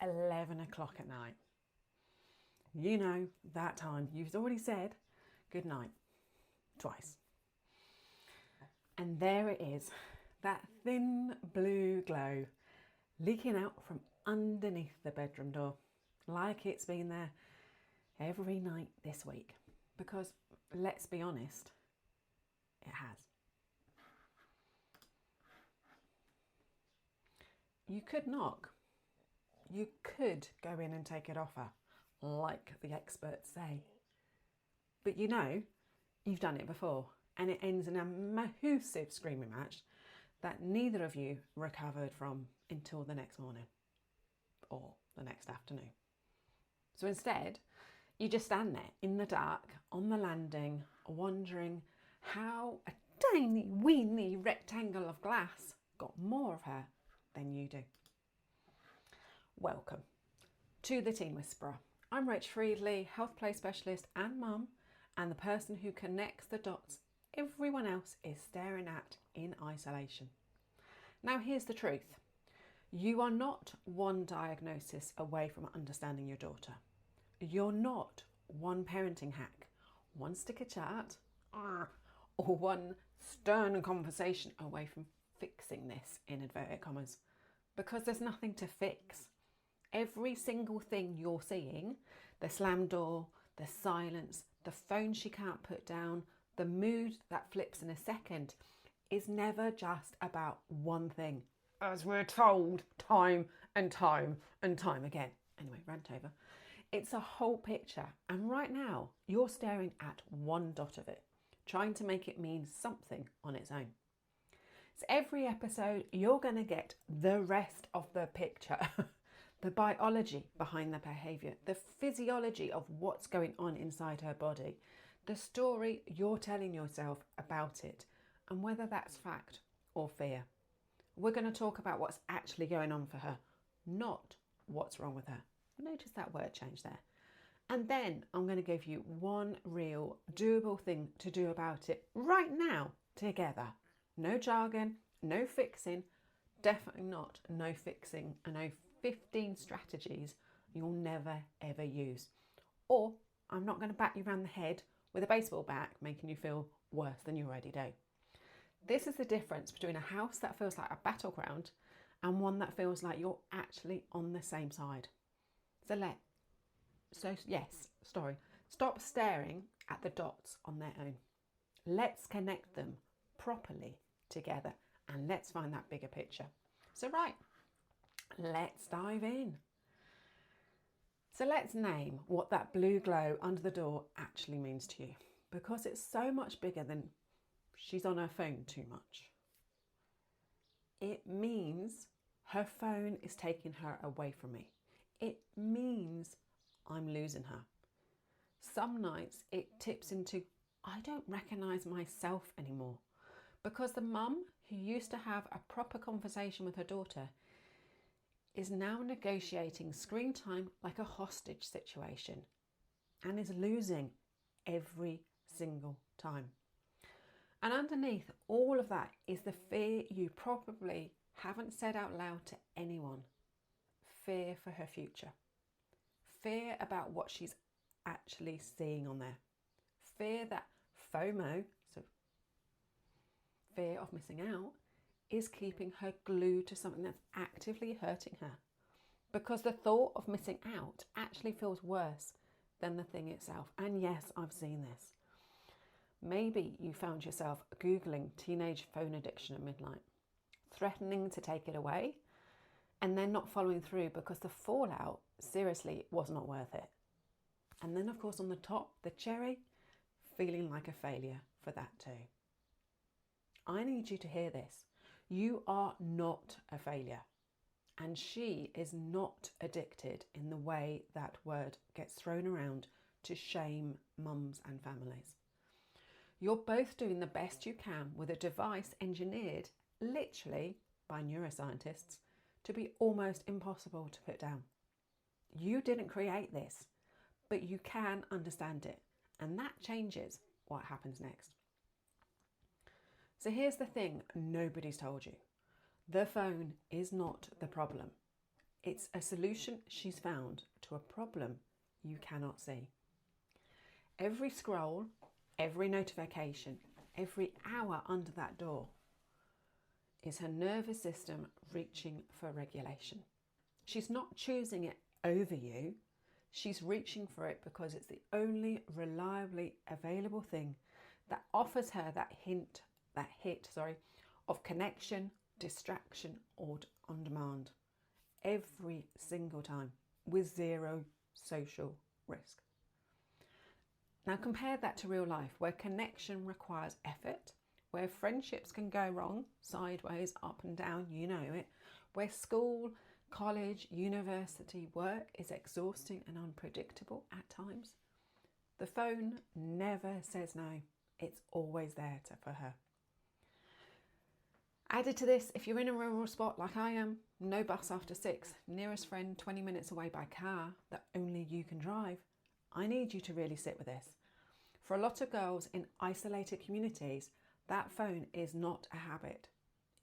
11 o'clock at night. You know, that time you've already said good night twice. And there it is, that thin blue glow leaking out from underneath the bedroom door, like it's been there every night this week. Because let's be honest, it has. You could knock. You could go in and take it off her, like the experts say. But you know, you've done it before, and it ends in a massive screaming match that neither of you recovered from until the next morning or the next afternoon. So instead, you just stand there in the dark on the landing, wondering how a tiny weeny rectangle of glass got more of her than you do. Welcome to the Teen Whisperer. I'm Rach Friedley, health play specialist and mum, and the person who connects the dots everyone else is staring at in isolation. Now here's the truth. You are not one diagnosis away from understanding your daughter. You're not one parenting hack, one sticker chart, or one stern conversation away from fixing this, in inverted commas, because there's nothing to fix. Every single thing you're seeing, the slammed door, the silence, the phone she can't put down, the mood that flips in a second, is never just about one thing, as we're told time and time and time again. Anyway, rant over. It's a whole picture, and right now you're staring at one dot of it, trying to make it mean something on its own. So every episode you're going to get the rest of the picture, the biology behind the behaviour, the physiology of what's going on inside her body, the story you're telling yourself about it, and whether that's fact or fear. We're going to talk about what's actually going on for her, not what's wrong with her. Notice that word change there. And then I'm going to give you one real doable thing to do about it right now together. No jargon, no fixing, definitely not no fixing and no 15 strategies you'll never ever use. Or I'm not going to bat you around the head with a baseball bat making you feel worse than you already do. This is the difference between a house that feels like a battleground and one that feels like you're actually on the same side. Stop staring at the dots on their own. Let's connect them properly together and let's find that bigger picture. So right, let's dive in. So let's name what that blue glow under the door actually means to you, because it's so much bigger than she's on her phone too much. It means her phone is taking her away from me. It means I'm losing her. Some nights it tips into, I don't recognise myself anymore, because the mum who used to have a proper conversation with her daughter is now negotiating screen time like a hostage situation and is losing every single time. And underneath all of that is the fear you probably haven't said out loud to anyone. Fear for her future. Fear about what she's actually seeing on there. Fear that FOMO, so fear of missing out, is keeping her glued to something that's actively hurting her. Because the thought of missing out actually feels worse than the thing itself. And yes, I've seen this. Maybe you found yourself Googling teenage phone addiction at midnight, threatening to take it away, and then not following through because the fallout, seriously, was not worth it. And then, of course, on the top, the cherry, feeling like a failure for that too. I need you to hear this. You are not a failure. And she is not addicted in the way that word gets thrown around to shame mums and families. You're both doing the best you can with a device engineered, literally, by neuroscientists, to be almost impossible to put down. You didn't create this, but you can understand it, and that changes what happens next. So here's the thing nobody's told you. The phone is not the problem. It's a solution she's found to a problem you cannot see. Every scroll, every notification, every hour under that door is her nervous system reaching for regulation. She's not choosing it over you. She's reaching for it because it's the only reliably available thing that offers her that hit of connection, distraction, or on demand every single time with zero social risk. Now compare that to real life, where connection requires effort, where friendships can go wrong, sideways, up and down, you know it, where school, college, university, work is exhausting and unpredictable at times. The phone never says no. It's always there for her. Added to this, if you're in a rural spot like I am, no bus after 6, nearest friend 20 minutes away by car that only you can drive, I need you to really sit with this. For a lot of girls in isolated communities, that phone is not a habit.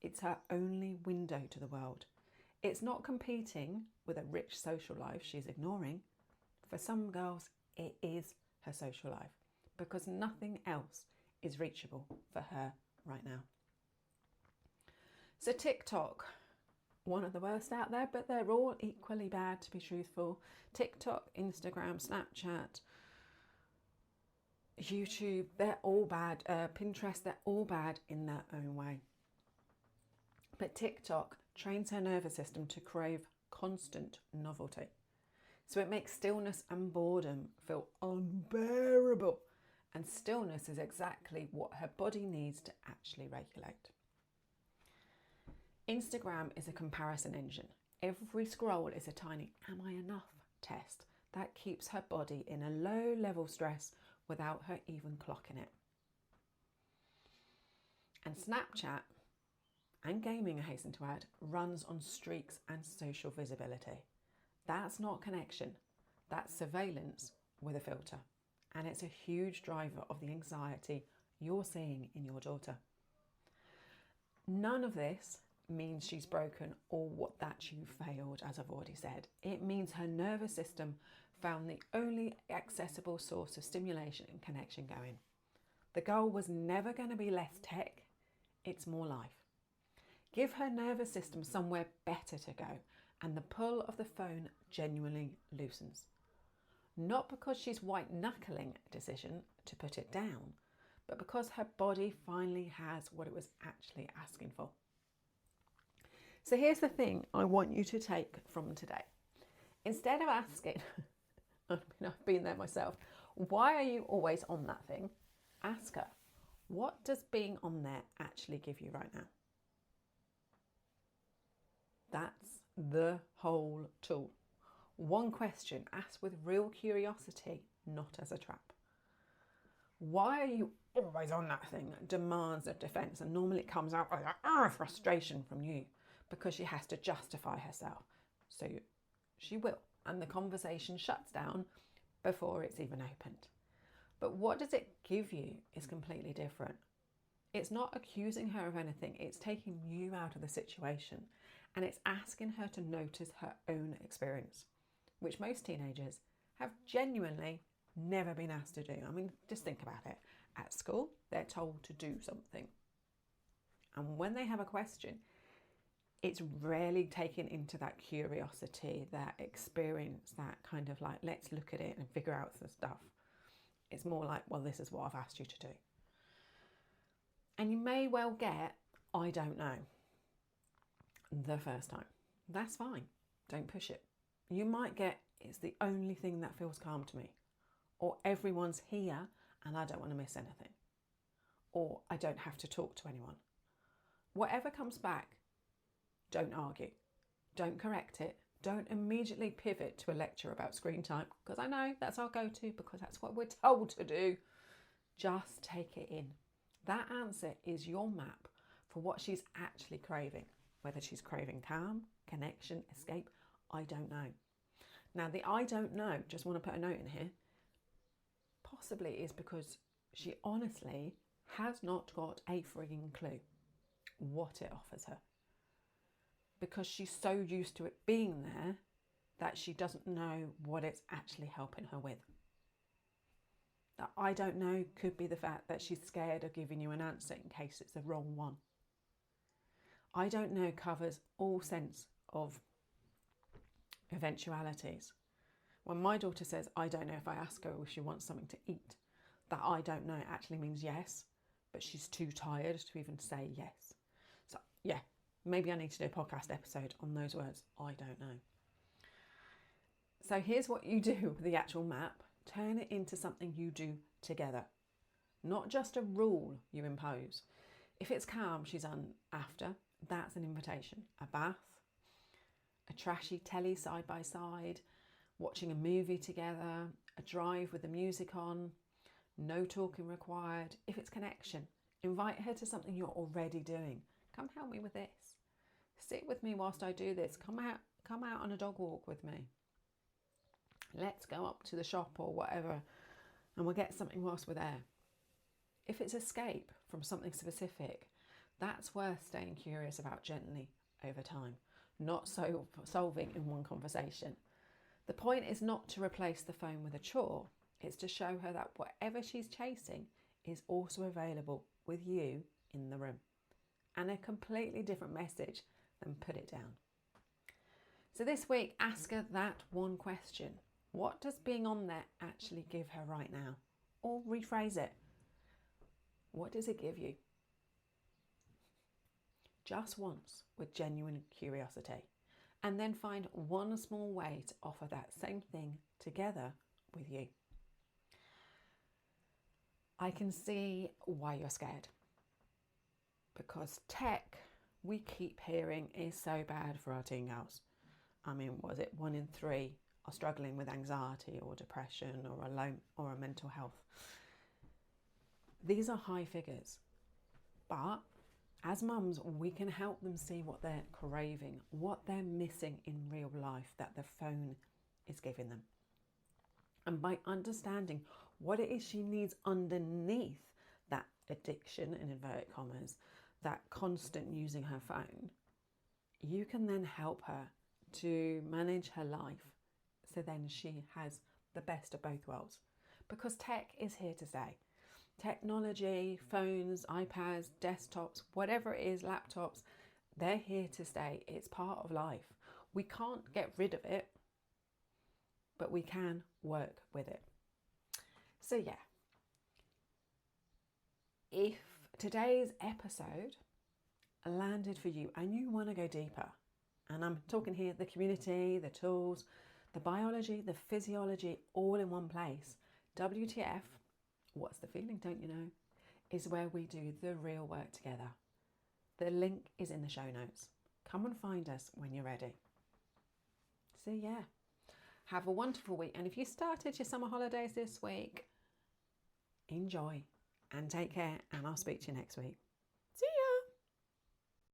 It's her only window to the world. It's not competing with a rich social life she's ignoring. For some girls, it is her social life because nothing else is reachable for her right now. So TikTok, one of the worst out there, but they're all equally bad, to be truthful. TikTok, Instagram, Snapchat, YouTube, they're all bad. Pinterest, they're all bad in their own way. But TikTok trains her nervous system to crave constant novelty. So it makes stillness and boredom feel unbearable. And stillness is exactly what her body needs to actually regulate. Instagram is a comparison engine. Every scroll is a tiny "am I enough" test that keeps her body in a low level stress without her even clocking it. And Snapchat and gaming, I hasten to add, runs on streaks and social visibility. That's not connection, that's surveillance with a filter. And it's a huge driver of the anxiety you're seeing in your daughter. None of this means she's broken or that you failed, as I've already said. It means her nervous system found the only accessible source of stimulation and connection going. The goal was never going to be less tech, it's more life. Give her nervous system somewhere better to go, and the pull of the phone genuinely loosens. Not because she's white-knuckling a decision to put it down, but because her body finally has what it was actually asking for. So here's the thing I want you to take from today. Instead of asking, I've been there myself, why are you always on that thing? Ask her, what does being on there actually give you right now? That's the whole tool. One question asked with real curiosity, not as a trap. Why are you always on that thing? Demands of defense, and normally it comes out with frustration from you because she has to justify herself. So she will, and the conversation shuts down before it's even opened. But what does it give you is completely different. It's not accusing her of anything, it's taking you out of the situation, and it's asking her to notice her own experience, which most teenagers have genuinely never been asked to do. I mean, just think about it. At school, they're told to do something. And when they have a question, it's rarely taken into that curiosity, that experience, that kind of like, let's look at it and figure out the stuff. It's more like, well, this is what I've asked you to do. And you may well get, I don't know, the first time. That's fine. Don't push it. You might get, it's the only thing that feels calm to me. Or everyone's here and I don't want to miss anything. Or I don't have to talk to anyone. Whatever comes back, don't argue. Don't correct it. Don't immediately pivot to a lecture about screen time, because I know that's our go-to, because that's what we're told to do. Just take it in. That answer is your map for what she's actually craving. Whether she's craving calm, connection, escape, I don't know. Now, the I don't know, just want to put a note in here, possibly is because she honestly has not got a frigging clue what it offers her. because she's so used to it being there that she doesn't know what it's actually helping her with. That I don't know could be the fact that she's scared of giving you an answer in case it's the wrong one. I don't know covers all sense of eventualities. When my daughter says, I don't know if I ask her if she wants something to eat, that I don't know actually means yes, but she's too tired to even say yes. So yeah, maybe I need to do a podcast episode on those words. I don't know. So here's what you do with the actual map. Turn it into something you do together, not just a rule you impose. If it's calm she's on after, that's an invitation. A bath, a trashy telly side by side, watching a movie together, a drive with the music on, no talking required. If it's connection, invite her to something you're already doing. Come help me with this. Sit with me whilst I do this. Come out on a dog walk with me. Let's go up to the shop or whatever and we'll get something whilst we're there. If it's escape from something specific, that's worth staying curious about gently over time, not so solving in one conversation. The point is not to replace the phone with a chore. It's to show her that whatever she's chasing is also available with you in the room, and a completely different message than put it down. So this week, ask her that one question. What does being on there actually give her right now? Or rephrase it. What does it give you? Just once with genuine curiosity. And then find one small way to offer that same thing together with you. I can see why you're scared. Because tech, we keep hearing, is so bad for our teen girls. I mean, was it 1 in 3 are struggling with anxiety or depression or a mental health? These are high figures. But as mums, we can help them see what they're craving, what they're missing in real life that the phone is giving them. And by understanding what it is she needs underneath that addiction, in inverted commas, that constant using her phone, you can then help her to manage her life so then she has the best of both worlds. Because tech is here to stay. Technology, phones, iPads, desktops, whatever it is, laptops, they're here to stay. It's part of life. We can't get rid of it, but we can work with it. So yeah, if today's episode landed for you and you want to go deeper, and I'm talking here the community, the tools, the biology, the physiology, all in one place, WTF, what's the feeling, don't you know, is where we do the real work together. The link is in the show notes. Come and find us when you're ready. So yeah, have a wonderful week. And if you started your summer holidays this week, enjoy and take care, and I'll speak to you next week.